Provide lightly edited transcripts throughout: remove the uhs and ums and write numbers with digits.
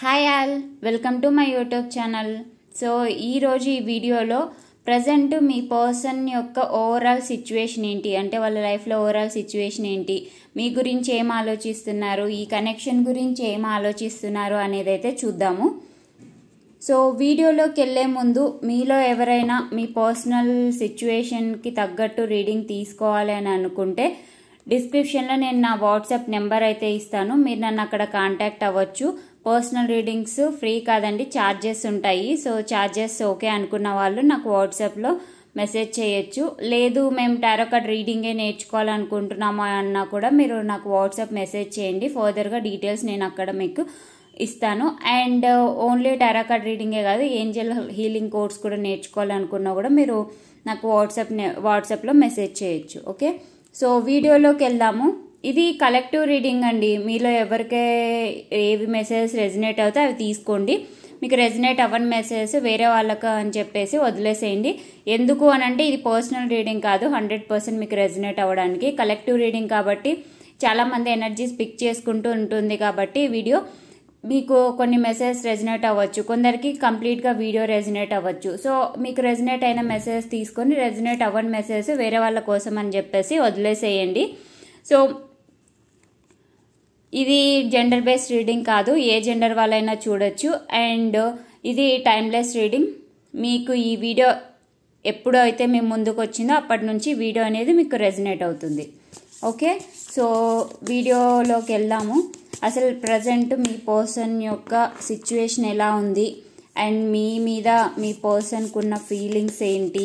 Hi all, welcome to my YouTube channel. So ఈరోజు ఈ వీడియోలో ప్రజెంట్ మీ పర్సన్ యొక్క ఓవరాల్ సిచ్యువేషన్ ఏంటి, అంటే వాళ్ళ లైఫ్లో ఓవరాల్ సిచ్యువేషన్ ఏంటి, మీ గురించి ఏం ఆలోచిస్తున్నారు, ఈ కనెక్షన్ గురించి ఏం ఆలోచిస్తున్నారు అనేది అయితే చూద్దాము. సో వీడియోలోకి వెళ్ళే ముందు మీలో ఎవరైనా మీ పర్సనల్ సిచ్యువేషన్కి తగ్గట్టు రీడింగ్ తీసుకోవాలి అని అనుకుంటే డిస్క్రిప్షన్లో నేను నా వాట్సాప్ నెంబర్ అయితే ఇస్తాను, మీరు నన్ను అక్కడ కాంటాక్ట్ అవ్వచ్చు. పర్సనల్ రీడింగ్స్ ఫ్రీ కాదండి, ఛార్జెస్ ఉంటాయి. సో ఛార్జెస్ ఓకే అనుకున్న వాళ్ళు నాకు వాట్సాప్లో మెసేజ్ చేయొచ్చు. లేదు మేము టారో కార్డ్ రీడింగే నేర్చుకోవాలనుకుంటున్నాము అన్నా కూడా మీరు నాకు వాట్సాప్ మెసేజ్ చేయండి, ఫర్దర్గా డీటెయిల్స్ నేను అక్కడ మీకు ఇస్తాను. అండ్ ఓన్లీ టారో కార్డ్ రీడింగే కాదు, ఏంజెల్ హీలింగ్ కోర్స్ కూడా నేర్చుకోవాలనుకున్నా కూడా మీరు నాకు వాట్సాప్లో మెసేజ్ చేయొచ్చు. ఓకే, సో వీడియోలోకి వెళ్దాము. ఇది కలెక్టివ్ రీడింగ్ అండి, మీలో ఎవరికే ఏవి మెసేజెస్ రెజినేట్ అవుతాయి అవి తీసుకోండి. మీకు రెజినేట్ అవ్వని మెసేజెస్ వేరే వాళ్ళకు అని చెప్పేసి వదిలేసేయండి. ఎందుకు అని అంటే ఇది పర్సనల్ రీడింగ్ కాదు, 100% మీకు రెజినేట్ అవ్వడానికి. కలెక్టివ్ రీడింగ్ కాబట్టి చాలామంది ఎనర్జీస్ పిక్ చేసుకుంటూ ఉంటుంది కాబట్టి వీడియో మీకు కొన్ని మెసేజెస్ రెజినేట్ అవ్వచ్చు, కొందరికి కంప్లీట్గా వీడియో రెజినేట్ అవ్వచ్చు. సో మీకు రెజినేట్ అయిన మెసేజెస్ తీసుకొని రెజినేట్ అవ్వని మెసేజెస్ వేరే వాళ్ళ కోసం అని చెప్పేసి వదిలేసేయండి. సో ఇది జెండర్ బేస్డ్ రీడింగ్ కాదు, ఏ జెండర్ వాళ్ళైనా చూడొచ్చు. అండ్ ఇది టైమ్లెస్ రీడింగ్. మీకు ఈ వీడియో ఎప్పుడో అయితే మేము ముందుకు వచ్చిందో అప్పటి నుంచి వీడియో అనేది మీకు రెజినేట్ అవుతుంది. ఓకే, సో వీడియోలోకి వెళ్దాము. అసలు ప్రజెంట్ మీ పర్సన్ యొక్క సిచ్యువేషన్ ఎలా ఉంది, అండ్ మీ మీద మీ పర్సన్కు ఉన్న ఫీలింగ్స్ ఏంటి,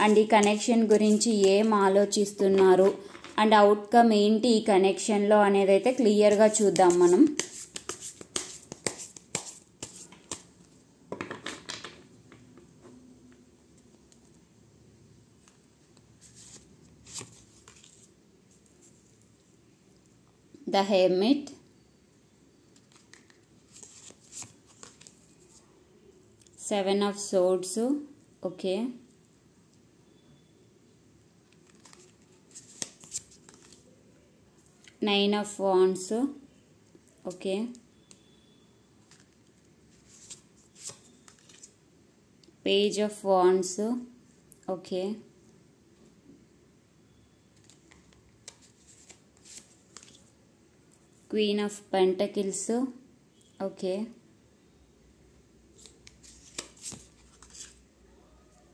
అండ్ ఈ కనెక్షన్ గురించి ఏం ఆలోచిస్తున్నారు, అండ్ అవుట్కమ్ ఏంటి ఈ కనెక్షన్లో అనేది అయితే క్లియర్గా చూద్దాం మనం. The hermit, seven of swords, okay, nine of wands, okay, page of wands, okay, queen of pentacles, okay,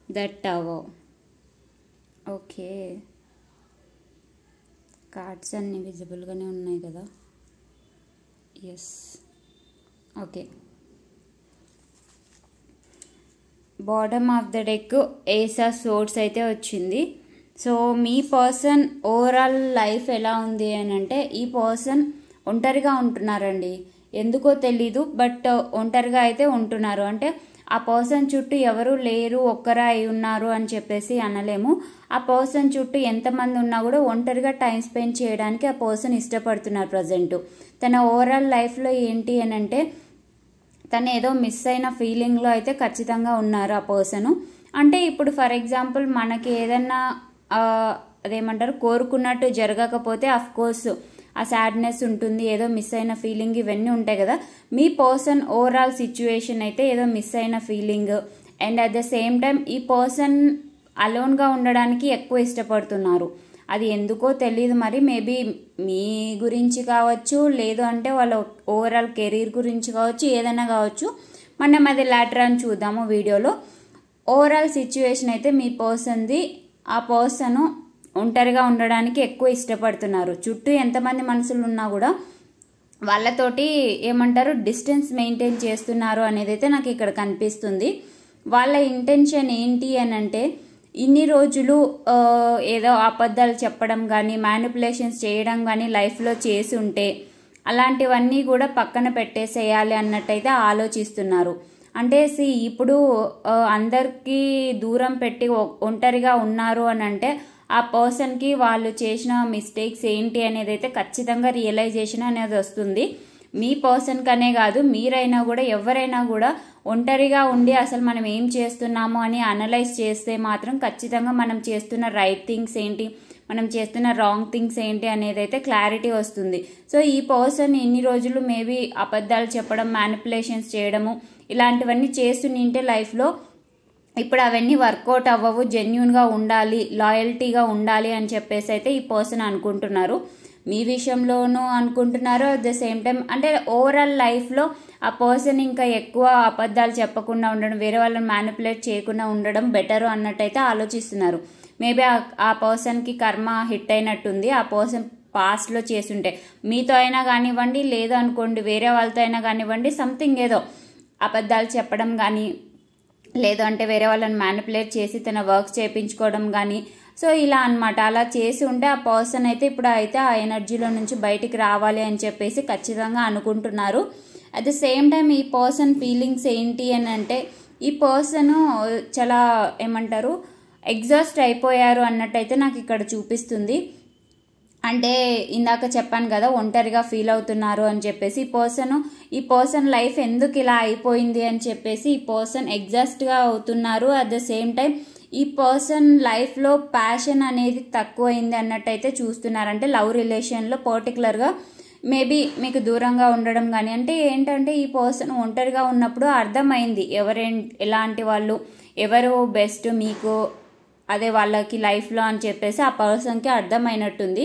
the tower, okay. Cards అన్నీ విజిబుల్గానే ఉన్నాయి కదా, yes, okay. Bottom of the deck ace of swords అయితే వచ్చింది. So మీ person overall life ఎలా ఉంది అని అంటే ఈ పర్సన్ ఒంటరిగా ఉంటున్నారండి, ఎందుకో తెలీదు బట్ ఒంటరిగా అయితే ఉంటున్నారు. అంటే ఆ పర్సన్ చుట్టూ ఎవరు లేరు, ఒక్కరా అయి ఉన్నారు అని చెప్పేసి అనలేము. ఆ పర్సన్ చుట్టూ ఎంతమంది ఉన్నా కూడా ఒంటరిగా టైం స్పెండ్ చేయడానికి ఆ పర్సన్ ఇష్టపడుతున్నారు. ప్రజెంట్ తన ఓవరాల్ లైఫ్లో ఏంటి అని అంటే తను ఏదో మిస్ అయిన ఫీలింగ్లో అయితే ఖచ్చితంగా ఉన్నారు ఆ పర్సన్. అంటే ఇప్పుడు ఫర్ ఎగ్జాంపుల్ మనకి ఏదన్నా అదేమంటారు కోరుకున్నట్టు జరగకపోతే అఫ్కోర్స్ ఆ సాడ్నెస్ ఉంటుంది, ఏదో మిస్ అయిన ఫీలింగ్ ఇవన్నీ ఉంటాయి కదా. మీ పర్సన్ ఓవరాల్ సిచ్యువేషన్ అయితే ఏదో మిస్ అయిన feeling, and at the same time ఈ పర్సన్ అలోన్గా ఉండడానికి ఎక్కువ ఇష్టపడుతున్నారు. అది ఎందుకో తెలియదు, మరి మేబీ మీ గురించి కావచ్చు, లేదు అంటే వాళ్ళ ఓవరాల్ కెరీర్ గురించి కావచ్చు, ఏదైనా కావచ్చు. మనం అది లాటర్ అని చూద్దాము వీడియోలో. ఓవరాల్ సిచ్యువేషన్ అయితే మీ పర్సన్ది, ఆ పర్సన్ ఒంటరిగా ఉండడానికి ఎక్కువ ఇష్టపడుతున్నారు. చుట్టూ ఎంతమంది మనుషులు ఉన్నా కూడా వాళ్ళతోటి ఏమంటారు డిస్టెన్స్ మెయింటైన్ చేస్తున్నారు అనేది అయితే నాకు ఇక్కడ కనిపిస్తుంది. వాళ్ళ ఇంటెన్షన్ ఏంటి అని అంటే ఇన్ని రోజులు ఏదో అబద్ధాలు చెప్పడం కానీ మ్యానిపులేషన్స్ చేయడం కానీ లైఫ్లో చేసి ఉంటే అలాంటివన్నీ కూడా పక్కన పెట్టేసేయాలి అన్నట్టయితే ఆలోచిస్తున్నారు. అంటే ఇప్పుడు అందరికీ దూరం పెట్టి ఒంటరిగా ఉన్నారు అని అంటే ఆ పర్సన్కి వాళ్ళు చేసిన మిస్టేక్స్ ఏంటి అనేది అయితే ఖచ్చితంగా రియలైజేషన్ అనేది వస్తుంది. మీ పర్సన్కనే కాదు, మీరైనా కూడా ఎవరైనా కూడా ఒంటరిగా ఉండి అసలు మనం ఏం చేస్తున్నాము అని అనలైజ్ చేస్తే మాత్రం ఖచ్చితంగా మనం చేస్తున్న రైట్ థింగ్స్ ఏంటి, మనం చేస్తున్న రాంగ్ థింగ్స్ ఏంటి అనేది అయితే క్లారిటీ వస్తుంది. సో ఈ పర్సన్ ఇన్ని రోజులు మేబీ అబద్ధాలు చెప్పడం, మ్యానిపులేషన్స్ చేయడము ఇలాంటివన్నీ చేస్తుంటే లైఫ్లో ఇప్పుడు అవన్నీ వర్కౌట్ అవ్వవు, జెన్యూన్గా ఉండాలి, లాయల్టీగా ఉండాలి అని చెప్పేసి అయితే ఈ పర్సన్ అనుకుంటున్నారు. మీ విషయంలోనూ అనుకుంటున్నారు. అట్ ద సేమ్ టైం అంటే ఓవరాల్ లైఫ్లో ఆ పర్సన్ ఇంకా ఎక్కువ అబద్ధాలు చెప్పకుండా ఉండడం, వేరే వాళ్ళని మ్యానిపులేట్ చేయకుండా ఉండడం బెటరు అన్నట్టయితే ఆలోచిస్తున్నారు. మేబీ ఆ పర్సన్కి కర్మ హిట్ అయినట్టుంది. ఆ పర్సన్ పాస్ట్లో చేస్తుంటే మీతో అయినా కానివ్వండి, లేదు అనుకోండి వేరే వాళ్ళతో అయినా కానివ్వండి, సంథింగ్ ఏదో అబద్ధాలు చెప్పడం కానీ, లేదు అంటే వేరే వాళ్ళని మ్యానిపులేట్ చేసి తన వర్క్స్ చేయించుకోవడం కానీ, సో ఇలా అనమాట. అలా చేసి ఉంటే ఆ పర్సన్ అయితే ఇప్పుడు అయితే ఆ ఎనర్జీలో నుంచి బయటికి రావాలి అని చెప్పేసి ఖచ్చితంగా అనుకుంటున్నారు. అట్ ద సేమ్ టైం ఈ పర్సన్ ఫీలింగ్స్ ఏంటి అని అంటే ఈ పర్సన్ చాలా ఏమంటారు ఎగ్జాస్ట్ అయిపోయారు అన్నట్టయితే నాకు ఇక్కడ చూపిస్తుంది. అంటే ఇందాక చెప్పాను కదా ఒంటరిగా ఫీల్ అవుతున్నారు అని చెప్పేసి, ఈ పర్సన్ లైఫ్ ఎందుకు ఇలా అయిపోయింది అని చెప్పేసి ఈ పర్సన్ ఎగ్జాస్ట్గా అవుతున్నారు. అట్ ద సేమ్ టైం ఈ పర్సన్ లైఫ్లో ప్యాషన్ అనేది తక్కువైంది అన్నట్టయితే చూస్తున్నారు. అంటే లవ్ రిలేషన్లో పర్టికులర్గా మేబీ మీకు దూరంగా ఉండడం కానీ, అంటే ఏంటంటే ఈ పర్సన్ ఒంటరిగా ఉన్నప్పుడు అర్థమైంది ఎలాంటి వాళ్ళు, ఎవరు బెస్ట్ మీకు అదే వాళ్ళకి లైఫ్లో అని చెప్పేసి ఆ పర్సన్కి అర్థమైనట్టుంది.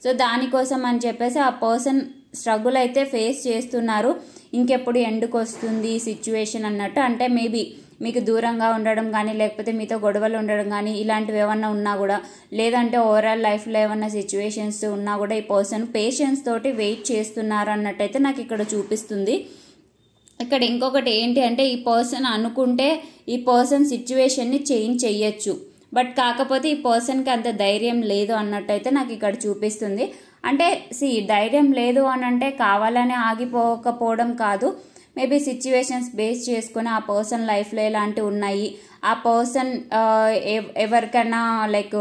సో దానికోసం అని చెప్పేసి ఆ పర్సన్ స్ట్రగుల్ అయితే ఫేస్ చేస్తున్నారు. ఇంకెప్పుడు ఎండుకు వస్తుంది ఈ సిచ్యువేషన్ అన్నట్టు. అంటే మేబీ మీకు దూరంగా ఉండడం కానీ, లేకపోతే మీతో గొడవలు ఉండడం కానీ ఇలాంటివి ఏమన్నా ఉన్నా కూడా, లేదంటే ఓవరాల్ లైఫ్లో ఏమన్నా సిచ్యువేషన్స్ ఉన్నా కూడా ఈ పర్సన్ పేషెన్స్ తోటి వెయిట్ చేస్తున్నారు అన్నట్టయితే నాకు ఇక్కడ చూపిస్తుంది. ఇక్కడ ఇంకొకటి ఏంటి అంటే ఈ పర్సన్ అనుకుంటే ఈ పర్సన్ సిచ్యువేషన్ని చేంజ్ చెయ్యొచ్చు. బట్ కాకపోతే ఈ పర్సన్కి అంత ధైర్యం లేదు అన్నట్టయితే నాకు ఇక్కడ చూపిస్తుంది. అంటే ధైర్యం లేదు అని అంటే కావాలని ఆగిపోకపోవడం కాదు. మేబీ సిచ్యువేషన్స్ బేస్ చేసుకుని ఆ పర్సన్ లైఫ్లో ఎలాంటివి ఉన్నాయి, ఆ పర్సన్ ఎవరికైనా లైక్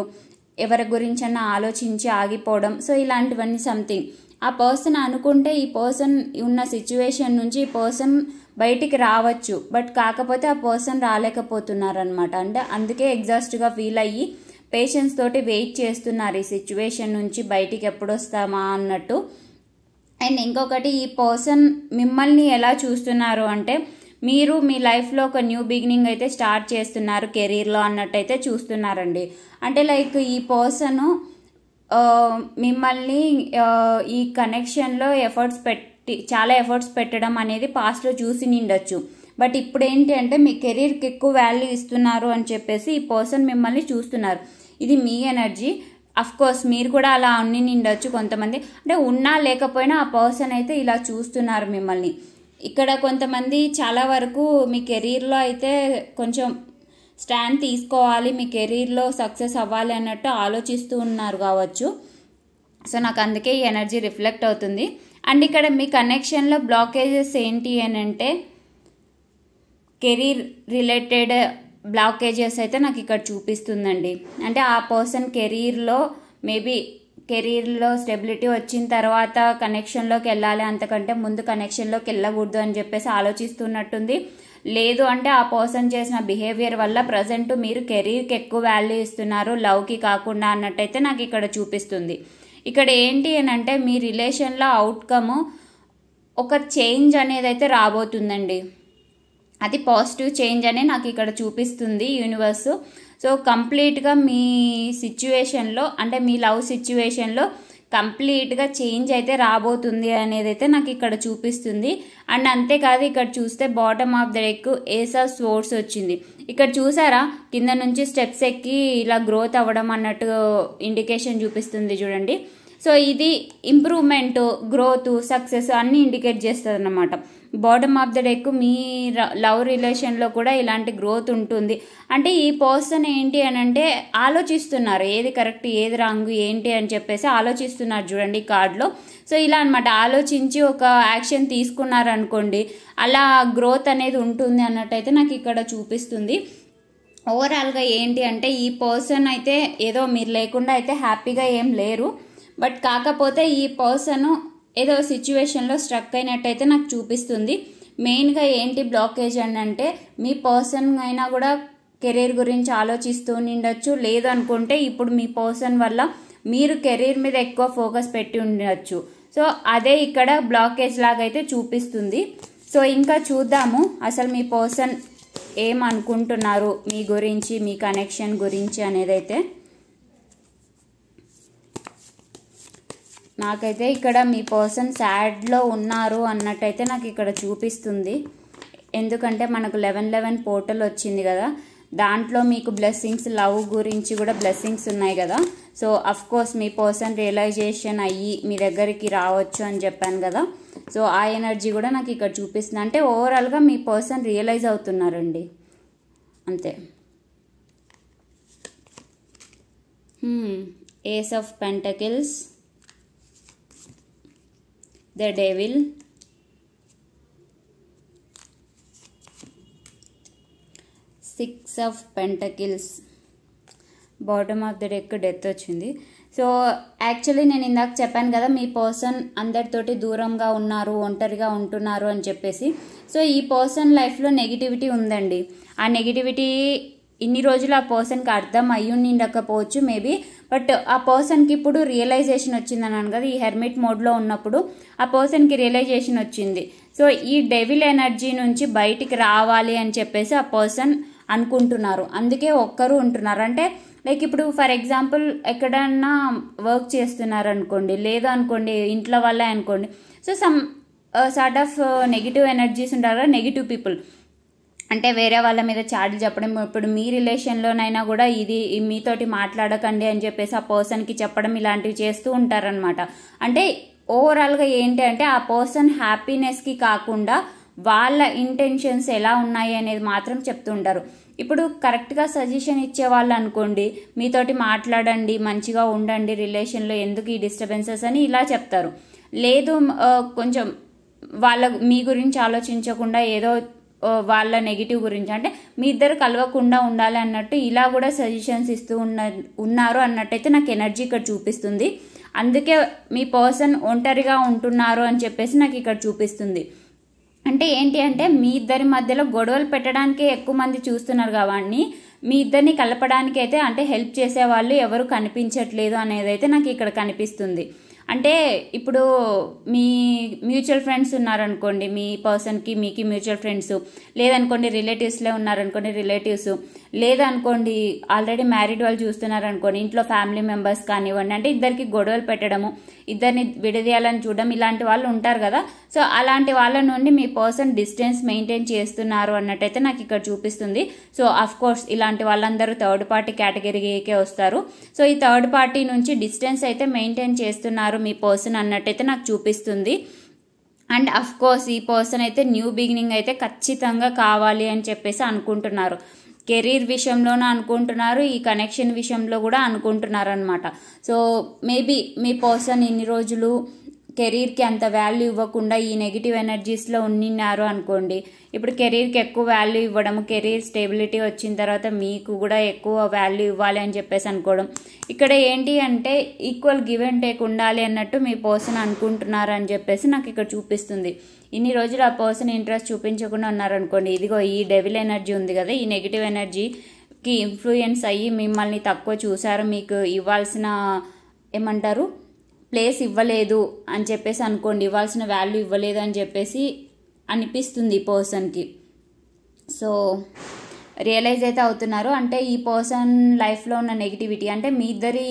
ఎవరి గురించైనా ఆలోచించి ఆగిపోవడం, సో ఇలాంటివన్నీ సంథింగ్ ఆ పర్సన్ అనుకుంటే ఈ పర్సన్ ఉన్న సిచ్యువేషన్ నుంచి ఈ పర్సన్ బయటికి రావచ్చు. బట్ కాకపోతే ఆ పర్సన్ రాలేకపోతున్నారు అనమాట. అంటే అందుకే ఎగ్జాస్ట్గా ఫీల్ అయ్యి పేషెన్స్ తోటి వెయిట్ చేస్తున్నారు ఈ సిచ్యువేషన్ నుంచి బయటికి ఎప్పుడు వస్తామా అన్నట్టు. అండ్ ఇంకొకటి ఈ పర్సన్ మిమ్మల్ని ఎలా చూస్తున్నారు అంటే మీరు మీ లైఫ్లో ఒక న్యూ బిగినింగ్ అయితే స్టార్ట్ చేస్తున్నారు కెరీర్లో అన్నట్టయితే చూస్తున్నారండి. అంటే లైక్ ఈ పర్సన్ మిమ్మల్ని ఈ కనెక్షన్లో చాలా ఎఫర్ట్స్ పెట్టడం అనేది పాస్ట్లో చూసి నిండొచ్చు. బట్ ఇప్పుడు ఏంటి అంటే మీ కెరీర్కి ఎక్కువ వాల్యూ ఇస్తున్నారు అని చెప్పేసి ఈ పర్సన్ మిమ్మల్ని చూస్తున్నారు. ఇది మీ ఎనర్జీ. అఫ్ కోర్స్ మీరు కూడా అలా అన్ని నిండొచ్చు కొంతమంది, అంటే ఉన్నా లేకపోయినా ఆ పర్సన్ అయితే ఇలా చూస్తున్నారు మిమ్మల్ని. ఇక్కడ కొంతమంది చాలా వరకు మీ కెరీర్లో అయితే కొంచెం స్టాండ్ తీసుకోవాలి, మీ కెరీర్లో సక్సెస్ అవ్వాలి అన్నట్టు ఆలోచిస్తూ ఉన్నారు కావచ్చు. సో నాకు అందుకే ఈ ఎనర్జీ రిఫ్లెక్ట్ అవుతుంది. అండ్ ఇక్కడ మీ కనెక్షన్లో బ్లాకేజెస్ ఏంటి అని అంటే కెరీర్ రిలేటెడ్ బ్లాకేజెస్ అయితే నాకు ఇక్కడ చూపిస్తుందండి. అంటే ఆ పర్సన్ కెరీర్లో మేబీ కెరీర్లో స్టెబిలిటీ వచ్చిన తర్వాత కనెక్షన్లోకి వెళ్ళాలి, అంతకంటే ముందు కనెక్షన్లోకి వెళ్ళకూడదు అని చెప్పేసి ఆలోచిస్తున్నట్టుంది. లేదు అంటే ఆ పర్సన్ చేసిన బిహేవియర్ వల్ల ప్రజెంట్ మీరు కెరీర్కి ఎక్కువ వాల్యూ ఇస్తున్నారు, లవ్కి కాకుండా అన్నట్టయితే నాకు ఇక్కడ చూపిస్తుంది. ఇక్కడ ఏంటి అని అంటే మీ రిలేషన్లో అవుట్కమ్ ఒక చేంజ్ అనేది అయితే రాబోతుందండి. అది పాజిటివ్ చేంజ్ అనే నాకు ఇక్కడ చూపిస్తుంది యూనివర్స్. సో కంప్లీట్గా మీ సిచ్యువేషన్లో అంటే మీ లవ్ సిచ్యువేషన్లో కంప్లీట్గా చేంజ్ అయితే రాబోతుంది అనేది అయితే నాకు ఇక్కడ చూపిస్తుంది. అండ్ అంతేకాదు ఇక్కడ చూస్తే bottom of the deck ace of swords వచ్చింది. ఇక్కడ చూసారా కింద నుంచి స్టెప్స్ ఎక్కి ఇలా గ్రోత్ అవ్వడం అన్నట్టు ఇండికేషన్ చూపిస్తుంది చూడండి. సో ఇది ఇంప్రూవ్మెంట్, గ్రోత్, సక్సెస్ అన్నీ ఇండికేట్ చేస్తుంది అన్నమాట. Bottom of the deck me love రిలేషన్లో కూడా ఇలాంటి గ్రోత్ ఉంటుంది. అంటే ఈ పర్సన్ ఏంటి అని అంటే ఆలోచిస్తున్నారు ఏది కరెక్ట్ ఏది రాంగ్ ఏంటి అని చెప్పేసి ఆలోచిస్తున్నారు చూడండి కార్డులో. సో ఇలా అనమాట ఆలోచించి ఒక యాక్షన్ తీసుకున్నారనుకోండి అలా గ్రోత్ అనేది ఉంటుంది అన్నట్టయితే నాకు ఇక్కడ చూపిస్తుంది. ఓవరాల్గా ఏంటి అంటే ఈ పర్సన్ అయితే ఏదో మీరు లేకుండా అయితే హ్యాపీగా ఏం లేరు. బట్ కాకపోతే ఈ పర్సన్ ఏదో సిచ్యువేషన్లో స్ట్రక్ అయినట్టయితే నాకు చూపిస్తుంది. మెయిన్గా ఏంటి బ్లాకేజ్ అని అంటే మీ పర్సన్ అయినా కూడా కెరీర్ గురించి ఆలోచిస్తూ నిండొచ్చు, లేదు అనుకుంటే ఇప్పుడు మీ పర్సన్ వల్ల మీరు కెరీర్ మీద ఎక్కువ ఫోకస్ పెట్టి ఉండొచ్చు. సో అదే ఇక్కడ బ్లాకేజ్ లాగా అయితే చూపిస్తుంది. సో ఇంకా చూద్దాము అసలు మీ పర్సన్ ఏమనుకుంటున్నారు మీ గురించి, మీ కనెక్షన్ గురించి అనేదైతే. నాకైతే ఇక్కడ మీ పర్సన్ సాడ్లో ఉన్నారు అన్నట్టయితే నాకు ఇక్కడ చూపిస్తుంది. ఎందుకంటే మనకు 11 పోర్టల్ వచ్చింది కదా, దాంట్లో మీకు బ్లెస్సింగ్స్, లవ్ గురించి కూడా బ్లెస్సింగ్స్ ఉన్నాయి కదా. సో అఫ్ కోర్స్ మీ పర్సన్ రియలైజేషన్ అయ్యి మీ దగ్గరికి రావచ్చు అని చెప్పాను కదా. సో ఆ ఎనర్జీ కూడా నాకు ఇక్కడ చూపిస్తుంది. అంటే ఓవరాల్గా మీ పర్సన్ రియలైజ్ అవుతున్నారండి, అంతే. Ace of pentacles, the devil, six of pentacles, bottom of the deck death వచ్చింది. సో యాక్చువల్లీ నేను ఇందాక చెప్పాను కదా మీ పర్సన్ అందరితోటి దూరంగా ఉన్నారు, ఒంటరిగా ఉంటున్నారు అని చెప్పేసి. సో ఈ పర్సన్ లైఫ్లో నెగిటివిటీ ఉందండి. ఆ నెగిటివిటీ ఇన్ని రోజులు ఆ పర్సన్కి అర్థం అయ్యి ఉండకపోవచ్చు మేబీ, బట్ ఆ పర్సన్కి ఇప్పుడు రియలైజేషన్ వచ్చింది అన్నాను కదా. ఈ హెర్మిట్ మోడ్లో ఉన్నప్పుడు ఆ పర్సన్కి రియలైజేషన్ వచ్చింది. సో ఈ డెవిల్ ఎనర్జీ నుంచి బయటికి రావాలి అని చెప్పేసి ఆ పర్సన్ అనుకుంటున్నారు. అందుకే ఒక్కరు ఉంటున్నారు. అంటే లైక్ ఇప్పుడు ఫర్ ఎగ్జాంపుల్ ఎక్కడన్నా వర్క్ చేస్తున్నారు అనుకోండి, లేదు అనుకోండి ఇంట్లో వాళ్ళే అనుకోండి. So some sort of negative energies ఉంటారు కదా, నెగిటివ్ పీపుల్. అంటే వేరే వాళ్ళ మీద చాడీలు చెప్పడం, ఇప్పుడు మీ రిలేషన్లోనైనా కూడా ఇది మీతోటి మాట్లాడకండి అని చెప్పేసి ఆ పర్సన్కి చెప్పడం, ఇలాంటివి చేస్తూ ఉంటారనమాట. అంటే ఓవరాల్గా ఏంటి అంటే ఆ పర్సన్ హ్యాపీనెస్కి కాకుండా వాళ్ళ ఇంటెన్షన్స్ ఎలా ఉన్నాయి అనేది మాత్రం చెప్తుంటారు. ఇప్పుడు కరెక్ట్గా సజెషన్ ఇచ్చే వాళ్ళు అనుకోండి, మీతోటి మాట్లాడండి, మంచిగా ఉండండి రిలేషన్లో, ఎందుకు ఈ డిస్టర్బెన్సెస్ అని ఇలా చెప్తారు. లేదు కొంచెం వాళ్ళ మీ గురించి ఆలోచించకుండా ఏదో వాళ్ళ నెగిటివ్ గురించి, అంటే మీ ఇద్దరు కలవకుండా ఉండాలి అన్నట్టు ఇలా కూడా సజెషన్స్ ఇస్తూ ఉన్నారు అన్నట్టయితే నాకు ఎనర్జీ ఇక్కడ చూపిస్తుంది. అందుకే మీ పర్సన్ ఒంటరిగా ఉంటున్నారు అని చెప్పేసి నాకు ఇక్కడ చూపిస్తుంది. అంటే ఏంటి అంటే మీ ఇద్దరి మధ్యలో గొడవలు పెట్టడానికే ఎక్కువ మంది చూస్తున్నారు కాబట్టి మీ ఇద్దరిని కలపడానికి అయితే అంటే హెల్ప్ చేసే వాళ్ళు ఎవరు కనిపించట్లేదు అనేది అయితే నాకు ఇక్కడ కనిపిస్తుంది. అంటే ఇప్పుడు మీ మ్యూచువల్ ఫ్రెండ్స్ ఉన్నారనుకోండి, మీ పర్సన్కి మీకు మ్యూచువల్ ఫ్రెండ్స్, లేదనుకోండి రిలేటివ్స్లో ఉన్నారనుకోండి రిలేటివ్స్, లేదనుకోండి ఆల్రెడీ మ్యారీడ్ వాళ్ళు చూస్తున్నారనుకోండి ఇంట్లో ఫ్యామిలీ మెంబర్స్ కానివ్వండి. అంటే ఇద్దరికి గొడవలు పెట్టడము, ఇద్దరిని విడదీయాలని చూడడం, ఇలాంటి వాళ్ళు ఉంటారు కదా. సో అలాంటి వాళ్ళ నుండి మీ పర్సన్ డిస్టెన్స్ మెయింటైన్ చేస్తున్నారు అన్నట్టయితే నాకు ఇక్కడ చూపిస్తుంది. సో అఫ్ కోర్స్ ఇలాంటి వాళ్ళందరూ థర్డ్ పార్టీ కేటగిరీకే వస్తారు. సో ఈ థర్డ్ పార్టీ నుంచి డిస్టెన్స్ అయితే మెయింటైన్ చేస్తున్నారు మీ పర్సన్ అన్నట్టయితే నాకు చూపిస్తుంది. అండ్ అఫ్ కోర్స్ ఈ పర్సన్ అయితే న్యూ బిగినింగ్ అయితే ఖచ్చితంగా కావాలి అని చెప్పేసి అనుకుంటున్నారు. కెరీర్ విషయంలోనూ అనుకుంటున్నారు, ఈ కనెక్షన్ విషయంలో కూడా అనుకుంటున్నారు అనమాట. సో మేబీ మీ పర్సన్ ఇన్ని రోజులు కెరీర్కి అంత వాల్యూ ఇవ్వకుండా ఈ నెగిటివ్ ఎనర్జీస్లో ఉన్నారు అనుకోండి. ఇప్పుడు కెరీర్కి ఎక్కువ వాల్యూ ఇవ్వడం, కెరీర్ స్టేబిలిటీ వచ్చిన తర్వాత మీకు కూడా ఎక్కువ వాల్యూ ఇవ్వాలి అని చెప్పేసి అనుకోవడం. ఇక్కడ ఏంటి అంటే ఈక్వల్ గివ్ అండ్ టేక్ ఉండాలి అన్నట్టు మీ పర్సన్ అనుకుంటున్నారు అని చెప్పేసి నాకు ఇక్కడ చూపిస్తుంది. ఇన్ని రోజులు ఆ పర్సన్ ఇంట్రెస్ట్ చూపించకుండా ఉన్నారనుకోండి, ఇదిగో ఈ డెవిల్ ఎనర్జీ ఉంది కదా, ఈ నెగిటివ్ ఎనర్జీకి ఇన్ఫ్లుయెన్స్ అయ్యి మిమ్మల్ని తక్కువ చూసారు, మీకు ఇవ్వాల్సిన ఏమంటారు ప్లేస్ ఇవ్వలేదు అని చెప్పేసి అనుకోండి, ఇవ్వాల్సిన వాల్యూ ఇవ్వలేదు అని చెప్పేసి అనిపిస్తుంది ఈ పర్సన్కి. సో రియలైజ్ అయితే అవుతున్నారు. అంటే ఈ పర్సన్ లైఫ్లో ఉన్న నెగిటివిటీ, అంటే మీ ఇద్దరి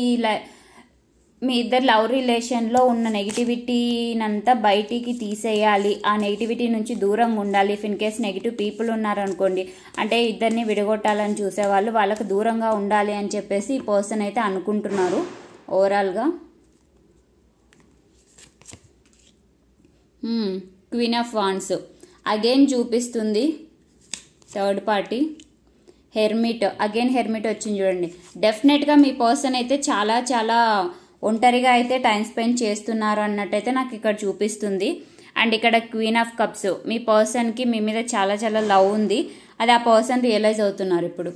లవ్ రిలేషన్లో ఉన్న నెగిటివిటీనంతా బయటికి తీసేయాలి, ఆ నెగిటివిటీ నుంచి దూరంగా ఉండాలి. If in case negative people ఉన్నారనుకోండి, అంటే ఇద్దరిని విడగొట్టాలని చూసేవాళ్ళు, వాళ్ళకు దూరంగా ఉండాలి అని చెప్పేసి ఈ పర్సన్ అయితే అనుకుంటున్నారు ఓవరాల్గా. క్వీన్ ఆఫ్ వాండ్స్ అగైన్ చూపిస్తుంది third party. Hermit, again hermit వచ్చింది చూడండి. డెఫినెట్గా మీ పర్సన్ అయితే చాలా చాలా ఒంటరిగా అయితే టైం స్పెండ్ చేస్తున్నారు అన్నట్టయితే నాకు ఇక్కడ చూపిస్తుంది. అండ్ ఇక్కడ క్వీన్ ఆఫ్ కప్స్, మీ పర్సన్కి మీ మీద చాలా చాలా లవ్ ఉంది, అది ఆ పర్సన్ రియలైజ్ అవుతున్నారు ఇప్పుడు.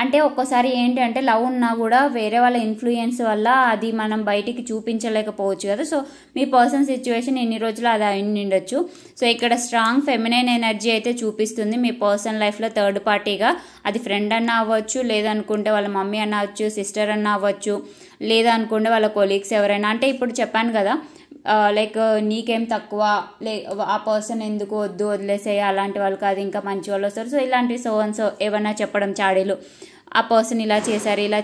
అంటే ఒక్కోసారి ఏంటంటే లవ్ ఉన్నా కూడా వేరే వాళ్ళ ఇన్ఫ్లుయెన్స్ వల్ల అది మనం బయటికి చూపించలేకపోవచ్చు కదా. సో మీ పర్సన్ సిచ్యువేషన్ ఎన్ని రోజులు అది అయిండొచ్చు. సో ఇక్కడ స్ట్రాంగ్ ఫెమినైన్ ఎనర్జీ అయితే చూపిస్తుంది మీ పర్సన్ లైఫ్లో థర్డ్ పార్టీగా. అది ఫ్రెండ్ అన్న అవ్వచ్చు, లేదనుకుంటే వాళ్ళ మమ్మీ అన్న అవ్వచ్చు, సిస్టర్ అన్న అవ్వచ్చు, లేదనుకుంటే వాళ్ళ కొలీగ్స్ ఎవరైనా. అంటే ఇప్పుడు చెప్పాను కదా లైక్ నీకేం తక్కువ, ఆ పర్సన్ ఎందుకు వద్దు వదిలేసేయ, అలాంటి వాళ్ళు కాదు ఇంకా మంచి వాళ్ళు వస్తారు. సో ఇలాంటి సో ఏమన్నా చెప్పడం చాడీలు, ఆ పర్సన్ ఇలా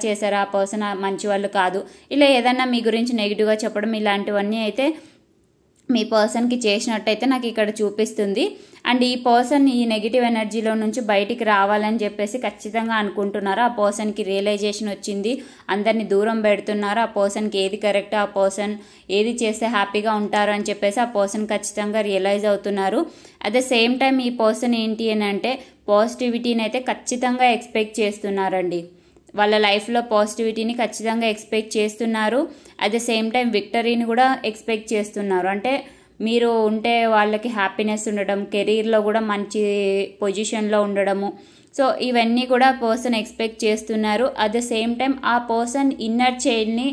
చేశారు, ఆ పర్సన్ మంచి వాళ్ళు కాదు, ఇలా ఏదన్నా మీ గురించి నెగిటివ్గా చెప్పడం, ఇలాంటివన్నీ అయితే మీ పర్సన్కి చేసినట్టయితే నాకు ఇక్కడ చూపిస్తుంది. అండ్ ఈ పర్సన్ ఈ నెగిటివ్ ఎనర్జీలో నుంచి బయటికి రావాలని చెప్పేసి ఖచ్చితంగా అనుకుంటున్నారు. ఆ పర్సన్కి రియలైజేషన్ వచ్చింది, అందరినీ దూరం పెడుతున్నారు. ఆ పర్సన్కి ఏది కరెక్ట్, ఆ పర్సన్ ఏది చేస్తే హ్యాపీగా ఉంటారు అని చెప్పేసి ఆ పర్సన్ ఖచ్చితంగా రియలైజ్ అవుతున్నారు. అట్ ద సేమ్ టైం ఈ పర్సన్ ఏంటి అని అంటే పాజిటివిటీని అయితే ఖచ్చితంగా ఎక్స్పెక్ట్ చేస్తున్నారండి. వాళ్ళ లైఫ్లో పాజిటివిటీని ఖచ్చితంగా ఎక్స్పెక్ట్ చేస్తున్నారు. అట్ ద సేమ్ టైం విక్టరీని కూడా ఎక్స్పెక్ట్ చేస్తున్నారు. అంటే మీరు ఉంటే వాళ్ళకి హ్యాపీనెస్ ఉండడం, కెరీర్లో కూడా మంచి పొజిషన్లో ఉండడము, సో ఇవన్నీ కూడా పర్సన్ ఎక్స్పెక్ట్ చేస్తున్నారు. అట్ ద సేమ్ టైం ఆ పర్సన్ ఇన్నర్ చైల్డ్ని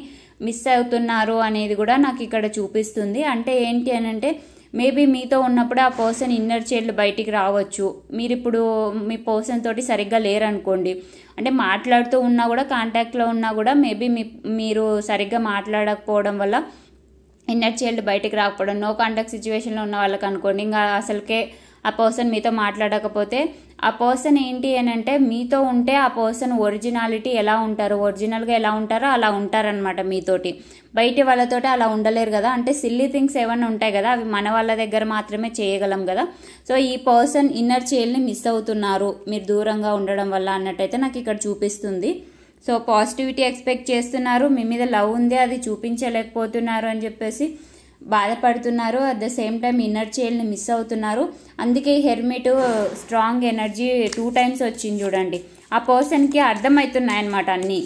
మిస్ అవుతున్నారు అనేది కూడా నాకు ఇక్కడ చూపిస్తుంది. అంటే ఏంటి అని అంటే మేబీ మీతో ఉన్నప్పుడు ఆ పర్సన్ ఇన్నర్ చైల్డ్ బయటికి రావచ్చు. మీరు ఇప్పుడు మీ పర్సన్ తోటి సరిగ్గా లేరనుకోండి, అంటే మాట్లాడుతూ ఉన్నా కూడా కాంటాక్ట్లో ఉన్నా కూడా మేబీ మీరు సరిగ్గా మాట్లాడకపోవడం వల్ల ఇన్నర్ చైల్డ్ బయటికి రాకపోవడం, నో కాంటాక్ట్ సిచ్యువేషన్లో ఉన్న వాళ్ళకి అనుకోండి, ఇంకా అసలుకే ఆ పర్సన్ మీతో మాట్లాడకపోతే ఆ పర్సన్ ఏంటి అని అంటే మీతో ఉంటే ఆ పర్సన్ ఒరిజినాలిటీ ఎలా ఉంటారో, ఒరిజినల్గా ఎలా ఉంటారో అలా ఉంటారనమాట మీతోటి. బయట వాళ్ళతోటి అలా ఉండలేరు కదా. అంటే సిల్లీ థింగ్స్ ఏమన్నా ఉంటాయి కదా, అవి మన వాళ్ళ దగ్గర మాత్రమే చేయగలం కదా. సో ఈ పర్సన్ ఇన్నర్ చైల్డ్ని మిస్ అవుతున్నారు మీరు దూరంగా ఉండడం వల్ల అన్నట్టయితే నాకు ఇక్కడ చూపిస్తుంది. సో పాజిటివిటీ ఎక్స్పెక్ట్ చేస్తున్నారు, మీ మీద లవ్ ఉంది, అది చూపించలేకపోతున్నారు అని చెప్పేసి బాధపడుతున్నారు. At the same time inner చైల్డ్ని మిస్ అవుతున్నారు. అందుకే హెర్మిట్ స్ట్రాంగ్ ఎనర్జీ 2 times వచ్చింది చూడండి. ఆ పర్సన్కి అర్థమవుతున్నాయి అన్నమాట అన్నీ.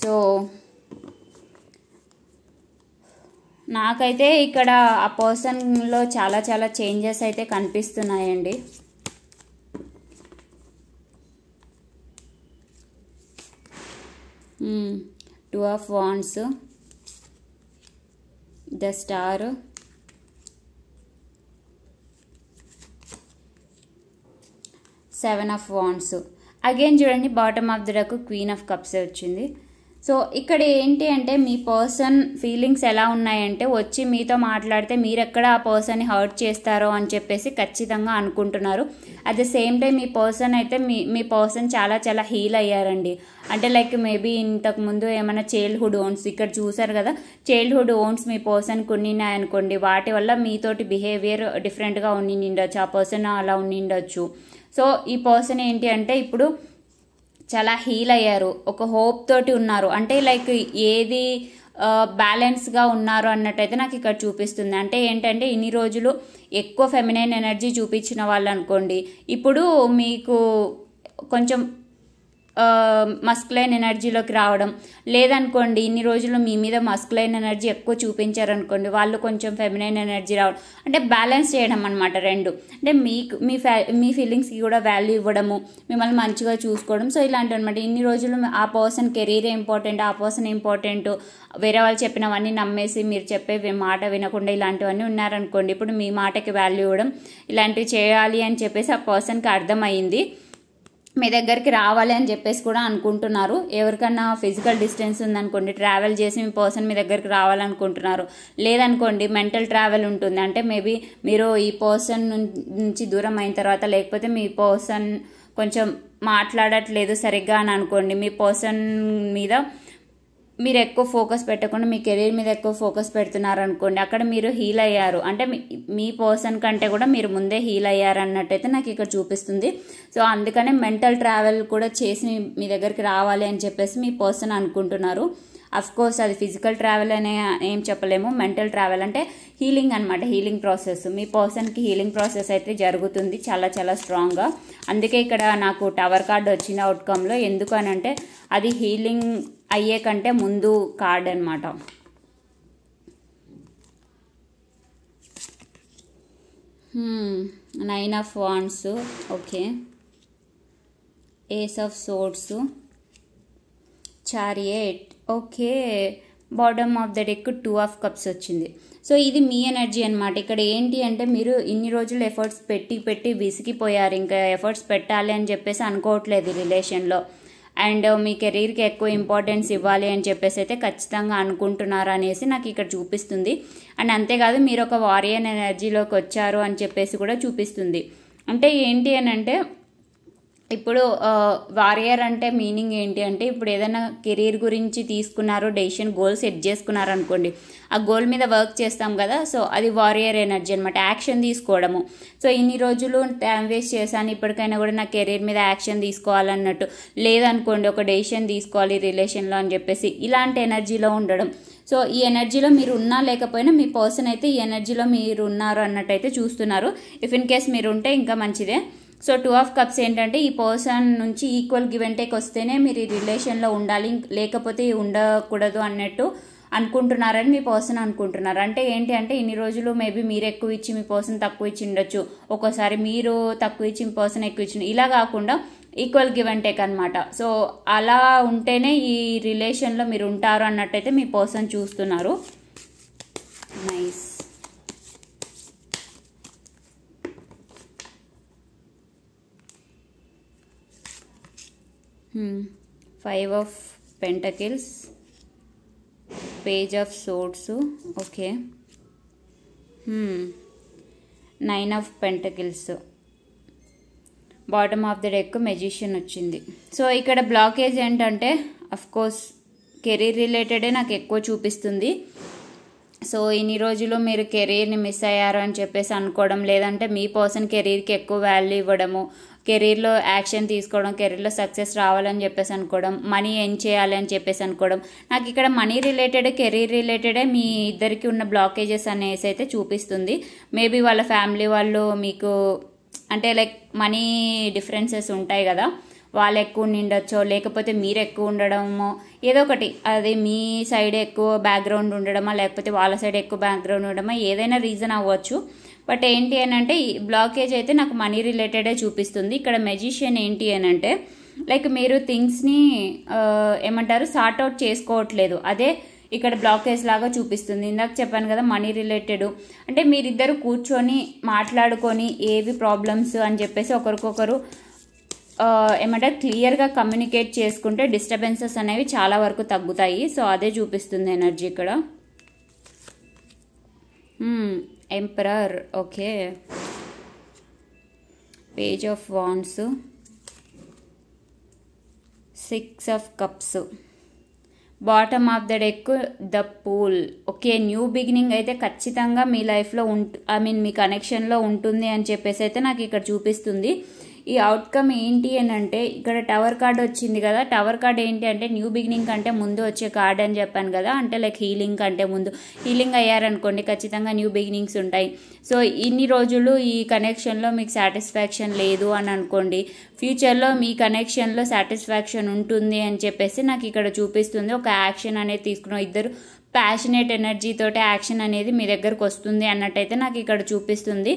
సో నాకైతే ఇక్కడ ఆ పర్సన్లో చాలా చాలా చేంజెస్ అయితే కనిపిస్తున్నాయండి. Two of Wands, the Star, Seven of Wands. Again చూడండి bottom of the deck queen of cups వచ్చింది. సో ఇక్కడ ఏంటి అంటే మీ పర్సన్ ఫీలింగ్స్ ఎలా ఉన్నాయంటే వచ్చి మీతో మాట్లాడితే మీరెక్కడ ఆ పర్సన్ని హర్ట్ చేస్తారో అని చెప్పేసి ఖచ్చితంగా అనుకుంటున్నారు. At the same time me person అయితే మీ పర్సన్ చాలా చాలా హీల్ అయ్యారండి. అంటే లైక్ మేబీ ఇంతకుముందు ఏమైనా చైల్డ్హుడ్ ఓన్స్ ఇక్కడ చూసారు కదా, చైల్డ్హుడ్ ఓన్స్ మీ పర్సన్కి ఉండినాయనుకోండి, వాటి వల్ల మీతోటి బిహేవియర్ డిఫరెంట్గా ఉండిండొచ్చు, ఆ పర్సన్ అలా ఉండిండొచ్చు. సో ఈ పర్సన్ ఏంటి అంటే ఇప్పుడు చాలా హీల్ అయ్యారు, ఒక హోప్ తోటి ఉన్నారు. అంటే లైక్ ఏది బ్యాలెన్స్గా ఉన్నారు అన్నట్టయితే నాకు ఇక్కడ చూపిస్తుంది. అంటే ఏంటంటే ఇన్ని రోజులు ఎక్కువ ఫెమినైన్ ఎనర్జీ చూపించిన వాళ్ళు అనుకోండి, ఇప్పుడు మీకు కొంచెం మస్కులైన్ ఎనర్జీలోకి రావడం, లేదనుకోండి ఇన్ని రోజులు మీ మీద మస్కులైన్ ఎనర్జీ ఎక్కువ చూపించారనుకోండి, వాళ్ళు కొంచెం ఫెమినైన్ ఎనర్జీ రావడం, అంటే బ్యాలెన్స్ చేయడం అనమాట రెండు. అంటే మీకు మీ ఫీలింగ్స్కి కూడా వాల్యూ ఇవ్వడము, మిమ్మల్ని మంచిగా చూసుకోవడం. సో ఇలాంటి అనమాట. ఇన్ని రోజులు ఆ పర్సన్ కెరీర్ ఇంపార్టెంట్, ఆ పర్సన్ ఇంపార్టెంట్, వేరే వాళ్ళు చెప్పినవన్నీ నమ్మేసి మీరు చెప్పే మాట వినకుండా ఇలాంటివన్నీ ఉన్నారనుకోండి, ఇప్పుడు మీ మాటకి వాల్యూ ఇవ్వడం, ఇలాంటివి చేయాలి అని చెప్పేసి ఆ పర్సన్కి అర్థమైంది. మీ దగ్గరికి రావాలి అని చెప్పేసి కూడా అనుకుంటున్నారు. ఎవరికన్నా ఫిజికల్ డిస్టెన్స్ ఉందనుకోండి, ట్రావెల్ చేసి మీ పర్సన్ మీ దగ్గరికి రావాలనుకుంటున్నారు. లేదనుకోండి మెంటల్ ట్రావెల్ ఉంటుంది. అంటే మేబీ మీరు ఈ పర్సన్ నుంచి దూరం అయిన తర్వాత, లేకపోతే మీ పర్సన్ కొంచెం మాట్లాడట్లేదు సరిగ్గా అని అనుకోండి, మీ పర్సన్ మీద మీరు ఎక్కువ ఫోకస్ పెట్టకుండా మీ కెరీర్ మీద ఎక్కువ ఫోకస్ పెడుతున్నారు అనుకోండి, అక్కడ మీరు హీల్ అయ్యారు. అంటే మీ పర్సన్ కంటే కూడా మీరు ముందే హీల్ అయ్యారు అన్నట్టయితే నాకు ఇక్కడ చూపిస్తుంది. సో అందుకనే మెంటల్ ట్రావెల్ కూడా చేసి మీ దగ్గరికి రావాలి అని చెప్పేసి మీ పర్సన్ అనుకుంటున్నారు. అఫ్ కోర్స్ అది ఫిజికల్ ట్రావెల్ అనే ఏం చెప్పలేము, మెంటల్ ట్రావెల్ అంటే హీలింగ్ అనమాట, హీలింగ్ ప్రాసెస్. మీ పర్సన్కి హీలింగ్ ప్రాసెస్ అయితే జరుగుతుంది చాలా చాలా స్ట్రాంగ్గా. అందుకే ఇక్కడ నాకు టవర్ కార్డ్ వచ్చింది అవుట్కమ్లో. ఎందుకు అని అంటే అది హీలింగ్ అయ్యే కంటే ముందు కార్డ్ అనమాట. Nine of wands, okay. Ace of swords, chariot. Okay, bottom of the deck 2 of cups వచ్చింది. సో ఇది మీ ఎనర్జీ అనమాట. ఇక్కడ ఏంటి అంటే మీరు ఇన్ని రోజులు ఎఫర్ట్స్ పెట్టి విసిగిపోయారు, ఇంకా ఎఫర్ట్స్ పెట్టాలి అని చెప్పేసి అనుకోవట్లేదు రిలేషన్లో. అండ్ మీ కెరీర్కి ఎక్కువ ఇంపార్టెన్స్ ఇవ్వాలి అని చెప్పేసి అయితే ఖచ్చితంగా అనుకుంటున్నారు అనేసి నాకు ఇక్కడ చూపిస్తుంది. అండ్ అంతేకాదు మీరు ఒక వారియర్ ఎనర్జీలోకి వచ్చారు అని చెప్పేసి కూడా చూపిస్తుంది. అంటే ఏంటి అని అంటే ఇప్పుడు వారియర్ అంటే మీనింగ్ ఏంటి అంటే ఇప్పుడు ఏదైనా కెరీర్ గురించి తీసుకున్నారు, డెసిషన్, గోల్ సెట్ చేసుకున్నారు అనుకోండి, ఆ గోల్ మీద వర్క్ చేస్తాం కదా, సో అది వారియర్ ఎనర్జీ అనమాట, యాక్షన్ తీసుకోవడము. సో ఇన్ని రోజులు టైం వేస్ట్ చేశాను, ఇప్పటికైనా కూడా నా కెరీర్ మీద యాక్షన్ తీసుకోవాలన్నట్టు, లేదనుకోండి ఒక డెసిషన్ తీసుకోవాలి రిలేషన్లో అని చెప్పేసి ఇలాంటి ఎనర్జీలో ఉండడం. సో ఈ ఎనర్జీలో మీరు ఉన్నా లేకపోయినా మీ పర్సన్ అయితే ఈ ఎనర్జీలో మీరు ఉన్నారు అన్నట్టయితే చూస్తున్నారు. ఇఫ్ ఇన్ కేస్ మీరు ఉంటే ఇంకా మంచిదే. సో 2 ఆఫ్ కప్స్ ఏంటంటే ఈ పర్సన్ నుంచి ఈక్వల్ గివ్ అండ్ టేక్ వస్తేనే మీరు ఈ రిలేషన్లో ఉండాలి, లేకపోతే ఉండకూడదు అన్నట్టు అనుకుంటున్నారని మీ పర్సన్ అనుకుంటున్నారు. అంటే ఏంటి అంటే ఇన్ని రోజులు మేబీ మీరు ఎక్కువ ఇచ్చి మీ పర్సన్ తక్కువ ఇచ్చి ఉండొచ్చు, ఒక్కోసారి మీరు తక్కువ ఇచ్చి మీ పర్సన్ ఎక్కువ ఇచ్చి, ఇలా కాకుండా ఈక్వల్ గివ్ అండ్ టేక్ అనమాట. సో అలా ఉంటేనే ఈ రిలేషన్లో మీరు ఉంటారు అన్నట్టయితే మీ పర్సన్ చూస్తున్నారు. Nice. Five of Pentacles, Page of Swords, okay. 9 of Pentacles, bottom of the deck magician వచ్చింది. సో ఇక్కడ బ్లాకేజ్ ఏంటంటే అఫ్ కోర్స్ కెరీర్ రిలేటెడే నాకు ఎక్కువ చూపిస్తుంది. సో ఇన్ని రోజులు మీరు కెరీర్ని మిస్ అయ్యారు అని చెప్పేసి అనుకోవడం, లేదంటే మీ పర్సన్ కెరీర్కి ఎక్కువ వాల్యూ ఇవ్వడము, కెరీర్లో యాక్షన్ తీసుకోవడం, కెరీర్లో సక్సెస్ రావాలని చెప్పేసి అనుకోవడం, మనీ ఎర్న్ చేయాలి అని చెప్పేసి అనుకోవడం. నాకు ఇక్కడ మనీ రిలేటెడ్, కెరీర్ రిలేటెడే మీ ఇద్దరికి ఉన్న బ్లాకేజెస్ అనేసి అయితే చూపిస్తుంది. మేబీ వాళ్ళ ఫ్యామిలీ వాళ్ళు మీకు అంటే లైక్ మనీ డిఫరెన్సెస్ ఉంటాయి కదా, వాళ్ళు ఎక్కువ నిండొచ్చో, లేకపోతే మీరు ఎక్కువ ఉండడమో, ఏదో ఒకటి, అది మీ సైడ్ ఎక్కువ బ్యాక్గ్రౌండ్ ఉండడమా, లేకపోతే వాళ్ళ సైడ్ ఎక్కువ బ్యాక్గ్రౌండ్ ఉండడమా, ఏదైనా రీజన్ అవ్వచ్చు. బట్ ఏంటి అని అంటే ఈ బ్లాకేజ్ అయితే నాకు మనీ రిలేటెడే చూపిస్తుంది. ఇక్కడ మెజిషియన్ ఏంటి అని అంటే లైక్ మీరు థింగ్స్ని ఏమంటారు సార్ట్అవుట్ చేసుకోవట్లేదు, అదే ఇక్కడ బ్లాకేజ్ లాగా చూపిస్తుంది. ఇందాక చెప్పాను కదా మనీ రిలేటెడ్ అంటే మీరిద్దరు కూర్చొని మాట్లాడుకొని ఏవి ప్రాబ్లమ్స్ అని చెప్పేసి ఒకరికొకరు ఏమంటారు క్లియర్గా కమ్యూనికేట్ చేసుకుంటే డిస్టర్బెన్సెస్ అనేవి చాలా వరకు తగ్గుతాయి. సో అదే చూపిస్తుంది ఎనర్జీ ఇక్కడ. Emperor, okay. Page of wands, 6 of cups, bottom of the deck the pool. Okay, new beginning అయితే ఖచ్చితంగా మీ లైఫ్లో మీ కనెక్షన్లో ఉంటుంది అని చెప్పేసి అయితే నాకు ఇక్కడ చూపిస్తుంది. ఈ అవుట్కమ్ ఏంటి అని అంటే ఇక్కడ టవర్ కార్డ్ వచ్చింది కదా, టవర్ కార్డ్ ఏంటి అంటే న్యూ బిగినింగ్ కంటే ముందు వచ్చే కార్డ్ అని చెప్పాను కదా, అంటే లైక్ హీలింగ్ కంటే ముందు హీలింగ్ అయ్యారనుకోండి ఖచ్చితంగా న్యూ బిగినింగ్స్ ఉంటాయి. సో ఇన్ని రోజులు ఈ కనెక్షన్లో మీకు సాటిస్ఫాక్షన్ లేదు అని అనుకోండి, ఫ్యూచర్లో మీ కనెక్షన్లో సాటిస్ఫాక్షన్ ఉంటుంది అని చెప్పేసి నాకు ఇక్కడ చూపిస్తుంది. ఒక యాక్షన్ అనేది తీసుకున్నాం, ఇద్దరు ప్యాషనేట్ ఎనర్జీతోటి యాక్షన్ అనేది మీ దగ్గరకు వస్తుంది అన్నట్టయితే నాకు ఇక్కడ చూపిస్తుంది.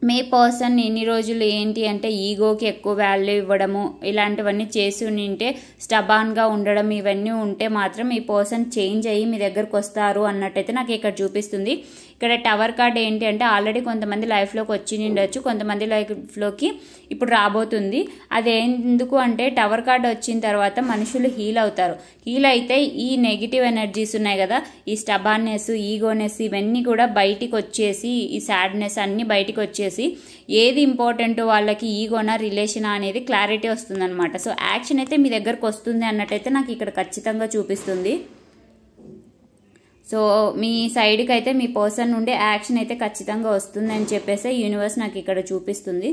మీ పర్సన్ ఇన్ని రోజులు ఏంటి అంటే ఈగోకి ఎక్కువ వాల్యూ ఇవ్వడము, ఇలాంటివన్నీ చేసి ఉంటే స్టబాన్గా ఉండడం, ఇవన్నీ ఉంటే మాత్రం మీ పర్సన్ చేంజ్ అయ్యి మీ దగ్గరకు వస్తారు అన్నట్టయితే నాకు ఇక్కడ చూపిస్తుంది. ఇక్కడ టవర్ కార్డ్ ఏంటి అంటే ఆల్రెడీ కొంతమంది లైఫ్లోకి వచ్చి ఉండొచ్చు, కొంతమంది లైఫ్లోకి ఇప్పుడు రాబోతుంది. అదెందుకు అంటే టవర్ కార్డ్ వచ్చిన తర్వాత మనుషులు హీల్ అవుతారు. హీల్ అయితే ఈ నెగిటివ్ ఎనర్జీస్ ఉన్నాయి కదా, ఈ స్టబాన్నెస్, ఈగోనెస్, ఇవన్నీ కూడా బయటికి వచ్చేసి, ఈ సాడ్నెస్ అన్నీ బయటికి వచ్చేసి ఏది ఇంపార్టెంట్ వాళ్ళకి, ఈగోనా రిలేషనా అనేది క్లారిటీ వస్తుంది అనమాట. సో యాక్షన్ అయితే మీ దగ్గరకు వస్తుంది అన్నట్టయితే నాకు ఇక్కడ ఖచ్చితంగా చూపిస్తుంది. సో మీ సైడ్కి అయితే మీ పర్సన్ నుండి యాక్షన్ అయితే ఖచ్చితంగా వస్తుంది అని చెప్పేసి యూనివర్స్ నాకు ఇక్కడ చూపిస్తుంది.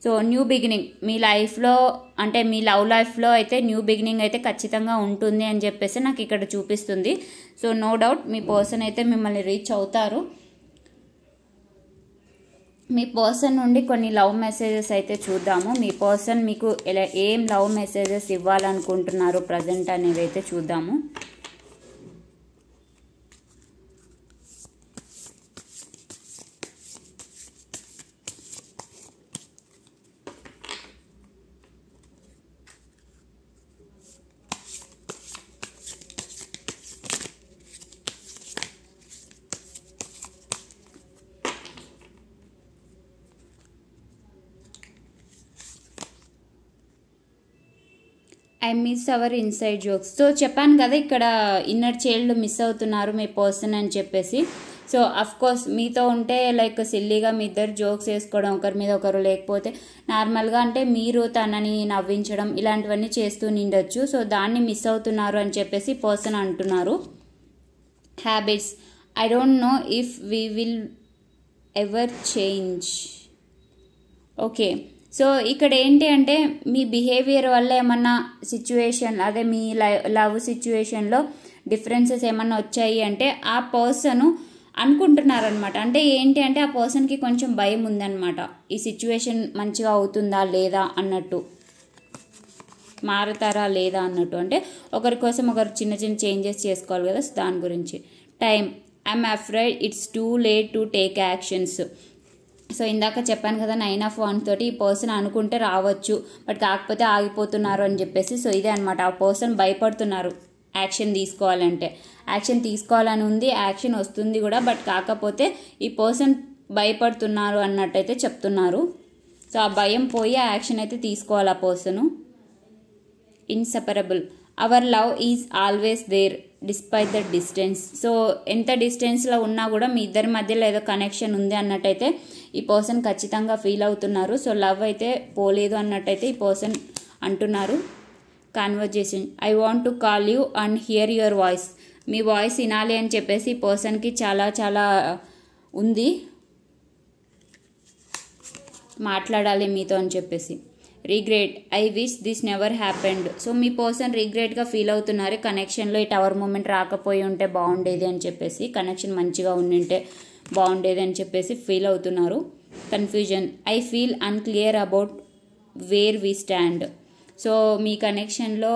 సో న్యూ బిగినింగ్ మీ లైఫ్లో అంటే మీ లవ్ లైఫ్లో అయితే న్యూ బిగినింగ్ అయితే ఖచ్చితంగా ఉంటుంది అని చెప్పేసి నాకు ఇక్కడ చూపిస్తుంది. సో నో డౌట్ మీ పర్సన్ అయితే మిమ్మల్ని రీచ్ అవుతారు. మీ పర్సన్ నుండి కొన్ని లవ్ మెసేజెస్ అయితే చూద్దాము. మీ పర్సన్ మీకు ఏం లవ్ మెసేజెస్ ఇవ్వాలనుకుంటున్నారు ప్రజెంట్ అనేవి అయితే చూద్దాము. I miss our inside jokes. So చెప్పాను కదా ఇక్కడ ఇన్నర్ చైల్డ్ మిస్ అవుతున్నారు మీ పర్సన్ అని చెప్పేసి. సో అఫ్ కోర్స్ మీతో ఉంటే లైక్ సిల్లీగా మీ ఇద్దరు జోక్స్ వేసుకోవడం ఒకరి మీద ఒకరు, లేకపోతే నార్మల్గా అంటే మీరు తనని నవ్వించడం ఇలాంటివన్నీ చేస్తూ నిండొచ్చు. సో దాన్ని మిస్ అవుతున్నారు అని చెప్పేసి పర్సన్ అంటున్నారు. Habits, I don't know if we will ever change. Okay, so ఇక్కడ ఏంటి అంటే మీ బిహేవియర్ వల్ల ఏమన్నా సిచ్యువేషన్, అదే మీ లవ్ సిచ్యువేషన్లో డిఫరెన్సెస్ ఏమన్నా వచ్చాయి అంటే ఆ పర్సన్ అనుకుంటున్నారనమాట. అంటే ఏంటి అంటే ఆ పర్సన్కి కొంచెం భయం ఉందన్నమాట, ఈ సిచ్యువేషన్ మంచిగా అవుతుందా లేదా అన్నట్టు, మారుతారా లేదా అన్నట్టు. అంటే ఒకరి కోసం ఒకరు చిన్న చిన్న చేంజెస్ చేసుకోవాలి కదా, దాని గురించి. Time, I'm afraid it's too late to take actions. So ఇందాక చెప్పాను కదా 9 of Wands తోటి ఈ పర్సన్ అనుకుంటే రావచ్చు, బట్ కాకపోతే ఆగిపోతున్నారు అని చెప్పేసి. సో ఇదే అనమాట, ఆ పర్సన్ భయపడుతున్నారు యాక్షన్ తీసుకోవాలంటే. యాక్షన్ తీసుకోవాలని ఉంది, యాక్షన్ వస్తుంది కూడా, బట్ కాకపోతే ఈ పర్సన్ భయపడుతున్నారు అన్నట్టయితే చెప్తున్నారు. సో ఆ భయం పోయి ఆ యాక్షన్ అయితే తీసుకోవాలి ఆ person. Inseparable, our love is always there despite the distance. So ఎంత డిస్టెన్స్లో ఉన్నా కూడా మీ ఇద్దరి మధ్యలో ఏదో కనెక్షన్ ఉంది అన్నట్టయితే ఈ పర్సన్ ఖచ్చితంగా ఫీల్ అవుతున్నారు. సో లవ్ అయితే పోలేదు అన్నట్టయితే ఈ పర్సన్ అంటున్నారు. Conversation, I want to call you and here your voice. Me voice వినాలి అని చెప్పేసి ఈ పర్సన్కి చాలా చాలా ఉంది, మాట్లాడాలి మీతో అని చెప్పేసి. Regret, I wish this never happened. So మీ పర్సన్ రిగ్రెట్గా ఫీల్ అవుతున్నారు, కనెక్షన్లో ఈ టవర్ మూమెంట్ రాకపోయి ఉంటే బాగుండేది అని చెప్పేసి, కనెక్షన్ మంచిగా ఉండింటే బాగుండేది అని చెప్పేసి ఫీల్ అవుతున్నారు. Confusion, I feel unclear about where we stand. So మీ కనెక్షన్లో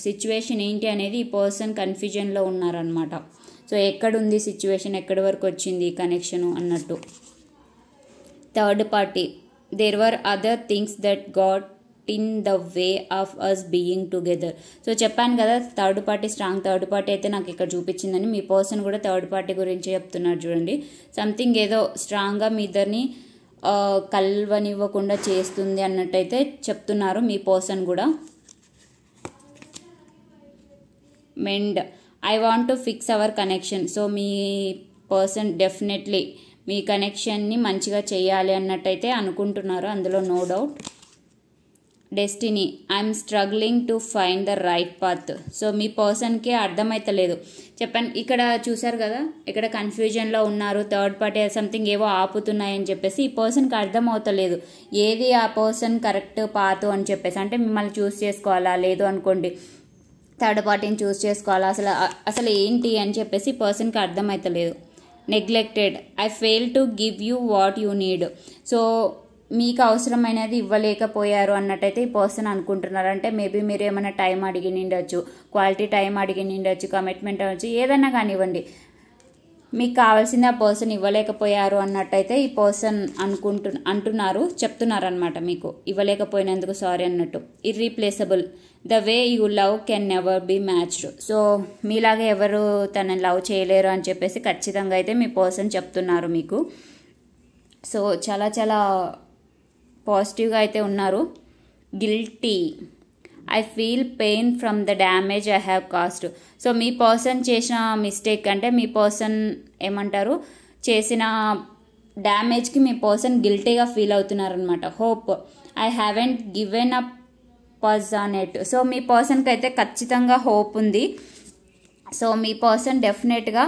సిచ్యువేషన్ ఏంటి అనేది ఈ పర్సన్ కన్ఫ్యూజన్లో ఉన్నారనమాట. సో ఎక్కడుంది సిచ్యువేషన్, ఎక్కడి వరకు వచ్చింది కనెక్షను అన్నట్టు. Third party, there were other things that got in the way of us being together. So చెప్పాను కదా third party, strong third party అయితే నాకు ఇక్కడ చూపించిందని. మీ పర్సన్ కూడా థర్డ్ పార్టీ గురించి చెప్తున్నారు చూడండి. సంథింగ్ ఏదో స్ట్రాంగ్గా మీ ఇద్దరిని కలవనివ్వకుండా చేస్తుంది అన్నట్టయితే చెప్తున్నారు మీ పర్సన్ కూడా. Mend, I want to fix our connection. So మీ పర్సన్ డెఫినెట్లీ మీ కనెక్షన్ని మంచిగా చేయాలి అన్నట్టయితే అనుకుంటున్నారు, అందులో no doubt. Destiny, I'm struggling to find the right path. So మీ పర్సన్కి అర్థమైతలేదు. చెప్పాను ఇక్కడ చూసారు కదా, ఇక్కడ కన్ఫ్యూజన్లో ఉన్నారు, థర్డ్ పార్టీ సంథింగ్ ఏవో ఆపుతున్నాయని చెప్పేసి ఈ పర్సన్కి అర్థం అవుతలేదు ఏది ఆ పర్సన్ కరెక్ట్ పాత్ అని చెప్పేసి. అంటే మిమ్మల్ని చూస్ చేసుకోవాలా, లేదు అనుకోండి థర్డ్ పార్టీని చూస్ చేసుకోవాలా, అసలు ఏంటి అని చెప్పేసి పర్సన్కి అర్థమైతలేదు. Neglected, I fail to give you what you need. So మీకు అవసరమైనది ఇవ్వలేకపోయారు అన్నట్టయితే ఈ పర్సన్ అనుకుంటున్నారు. అంటే మేబీ మీరు ఏమైనా టైం అడిగి నిండొచ్చు, క్వాలిటీ టైం అడిగి నిండొచ్చు, కమిట్మెంట్ అవ్వచ్చు, ఏదైనా కానివ్వండి, మీకు కావాల్సింది ఆ పర్సన్ ఇవ్వలేకపోయారు అన్నట్టయితే ఈ పర్సన్ అంటున్నారు, చెప్తున్నారు అనమాట, మీకు ఇవ్వలేకపోయినందుకు సారీ అన్నట్టు. Irreplaceable, the way you love can never be matched. So మీలాగా ఎవరు తనని లవ్ చేయలేరు అని చెప్పేసి ఖచ్చితంగా అయితే మీ పర్సన్ చెప్తున్నారు మీకు. సో చాలా చాలా పాజిటివ్గా అయితే ఉన్నారు. Guilty, I feel pain from the damage I have caused. So మీ పర్సన్ చేసిన మిస్టేక్ అంటే మీ పర్సన్ ఏమంటారు చేసిన డ్యామేజ్కి మీ పర్సన్ గిల్టీగా ఫీల్ అవుతున్నారనమాట. Hope, I haven't given up pause on it. So మీ పర్సన్కి అయితే ఖచ్చితంగా హోప్ ఉంది. సో మీ పర్సన్ డెఫినెట్గా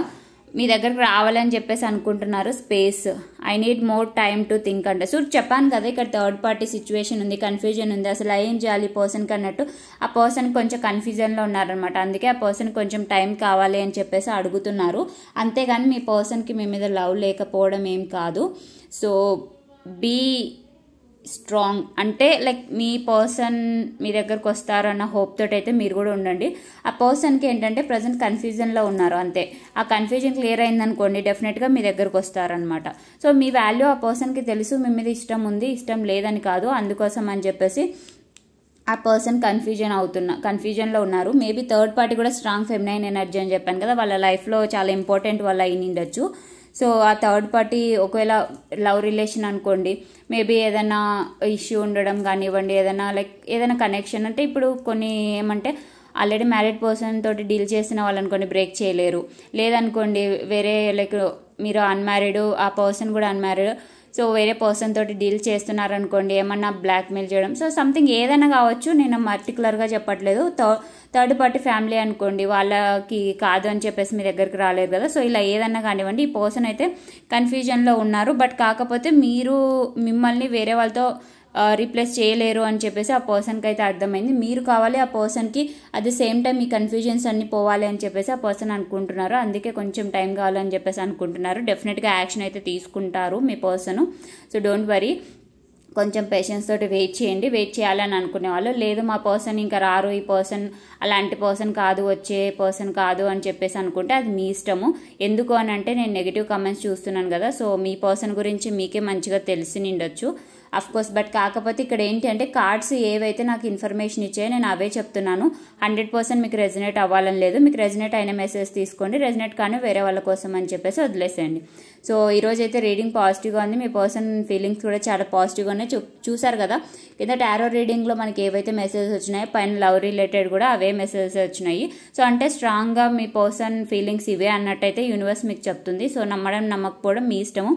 మీ దగ్గరకు రావాలని చెప్పేసి అనుకుంటున్నారు. Space, I need more time to think అంటే. సో చెప్పాను కదా ఇక్కడ థర్డ్ పార్టీ సిచ్యువేషన్ ఉంది, కన్ఫ్యూజన్ ఉంది, అసలు ఏం చేయాలి పర్సన్కి అన్నట్టు ఆ పర్సన్ కొంచెం కన్ఫ్యూజన్లో ఉన్నారనమాట. అందుకే ఆ పర్సన్ కొంచెం టైం కావాలి అని చెప్పేసి అడుగుతున్నారు. అంతేగాని మీ పర్సన్కి మీ మీద లవ్ లేకపోవడం ఏం కాదు. సో బీ స్ట్రాంగ్ అంటే లైక్ మీ పర్సన్ మీ దగ్గరకు వస్తారన్న హోప్ తోటి అయితే మీరు కూడా ఉండండి. ఆ పర్సన్కి ఏంటంటే ప్రజెంట్ కన్ఫ్యూజన్లో ఉన్నారు అంతే. ఆ కన్ఫ్యూజన్ క్లియర్ అయిందనుకోండి డెఫినెట్గా మీ దగ్గరకు వస్తారనమాట. సో మీ వాల్యూ ఆ పర్సన్కి తెలుసు, మీ మీద ఇష్టం ఉంది, ఇష్టం లేదని కాదు, అందుకోసం అని చెప్పేసి ఆ పర్సన్ కన్ఫ్యూజన్లో ఉన్నారు. మేబీ థర్డ్ పార్టీ కూడా స్ట్రాంగ్ ఫెమినైన్ ఎనర్జీ అని చెప్పాను కదా, వాళ్ళ లైఫ్లో చాలా ఇంపార్టెంట్ వాళ్ళు అయి ఉండొచ్చు. సో ఆ థర్డ్ పార్టీ ఒకవేళ లవ్ రిలేషన్ అనుకోండి, మేబీ ఏదైనా ఇష్యూ ఉండడం కానివ్వండి, ఏదైనా లైక్ ఏదైనా కనెక్షన్ అంటే ఇప్పుడు కొన్ని ఏమంటే ఆల్రెడీ మ్యారీడ్ పర్సన్ తోటి డీల్ చేసిన వాళ్ళు అనుకోండి బ్రేక్ చేయలేరు. లేదనుకోండి వేరే లైక్ మీరు అన్మ్యారీడ్, ఆ పర్సన్ కూడా అన్మ్యారీడ్, సో వేరే పర్సన్ తోటి డీల్ చేస్తున్నారనుకోండి, ఏమన్నా బ్లాక్మెయిల్ చేయడం, సో సంథింగ్ ఏదైనా కావచ్చు. నేను పర్టికులర్గా చెప్పట్లేదు. థర్డ్ పార్టీ ఫ్యామిలీ అనుకోండి, వాళ్ళకి కాదు అని చెప్పేసి మీ దగ్గరికి రాలేరు కదా. సో ఇలా ఏదన్నా కానివ్వండి, ఈ పర్సన్ అయితే కన్ఫ్యూజన్లో ఉన్నారు. బట్ కాకపోతే మీరు మిమ్మల్ని వేరే వాళ్ళతో రీప్లేస్ చేయలేరు అని చెప్పేసి ఆ పర్సన్కి అయితే అర్థమైంది. మీరు కావాలి ఆ పర్సన్కి, at the same time me confusions అన్ని పోవాలి అని చెప్పేసి ఆ పర్సన్ అనుకుంటున్నారు. అందుకే కొంచెం టైం కావాలని చెప్పేసి అనుకుంటున్నారు. డెఫినెట్గా యాక్షన్ అయితే తీసుకుంటారు మీ పర్సన్. సో డోంట్ వరీ, కొంచెం పేషెన్స్ తోటి వెయిట్ చేయండి. వెయిట్ చేయాలని అనుకునే వాళ్ళు, లేదు మా పర్సన్ ఇంకా రారు, ఈ పర్సన్ అలాంటి పర్సన్ కాదు, వచ్చే పర్సన్ కాదు అని చెప్పేసి అనుకుంటే అది మీ ఇష్టము. ఎందుకు అని అంటే నేను నెగిటివ్ కామెంట్స్ చూస్తున్నాను కదా, సో మీ పర్సన్ గురించి మీకే మంచిగా తెలిసి నిండొచ్చు అఫ్ కోర్స్. బట్ కాకపోతే ఇక్కడ ఏంటి అంటే కార్డ్స్ ఏవైతే నాకు ఇన్ఫర్మేషన్ ఇచ్చాయో నేను అవే చెప్తున్నాను. 100% మీకు రెజనేట్ అవ్వాలని లేదు. మీకు రెజనేట్ అయిన మెసేజ్ తీసుకోండి, రెజనేట్ కానీ వేరే వాళ్ళ కోసం అని చెప్పేసి వదిలేసేయండి. సో ఈరోజు అయితే రీడింగ్ పాజిటివ్గా ఉంది. మీ పర్సన్ ఫీలింగ్స్ కూడా చాలా పాజిటివ్గా ఉన్నాయి. చూసారు కదా కింద టారో రీడింగ్లో మనకి ఏవైతే మెసేజెస్ వచ్చినాయో పైన లవ్ రిలేటెడ్ కూడా అవే మెసేజెస్ వచ్చినాయి. సో అంటే స్ట్రాంగ్గా మీ పర్సన్ ఫీలింగ్స్ ఇవే అన్నట్టయితే యూనివర్స్ మీకు చెప్తుంది. సో నమ్మడం నమ్మకపోవడం మీ ఇష్టము.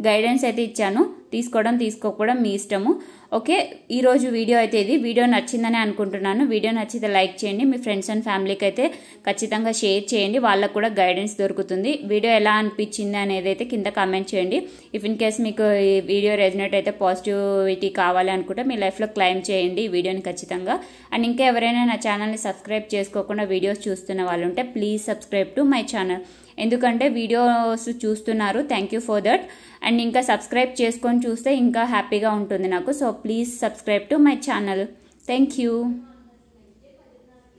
గైడెన్స్ అయితే ఇచ్చాను, తీసుకోవడం తీసుకోకపోవడం మీ ఇష్టము. ఓకే, ఈరోజు వీడియో అయితే ఇది. వీడియో నచ్చిందని అనుకుంటున్నాను. వీడియో నచ్చితే లైక్ చేయండి. మీ ఫ్రెండ్స్ అండ్ ఫ్యామిలీకి అయితే ఖచ్చితంగా షేర్ చేయండి, వాళ్ళకు కూడా గైడెన్స్ దొరుకుతుంది. వీడియో ఎలా అనిపించింది అనేది అయితే కింద కామెంట్ చేయండి. ఇఫ్ ఇన్ కేస్ మీకు ఈ వీడియో రెజనేట్ అయితే పాజిటివిటీ కావాలి అనుకుంటే మీ లైఫ్లో క్లైమ్ చేయండి ఈ వీడియోని ఖచ్చితంగా. అండ్ ఇంకా ఎవరైనా నా ఛానల్ని సబ్స్క్రైబ్ చేసుకోకుండా వీడియోస్ చూస్తున్న వాళ్ళు ఉంటే please subscribe to my channel. ఎందుకంటే వీడియోస్ చూస్తున్నారు, thank you for that. And ఇంకా సబ్స్క్రైబ్ చేసుకొని చూస్తే ఇంకా హ్యాపీగా ఉంటుంది నాకు. So please subscribe to my channel. Thank you.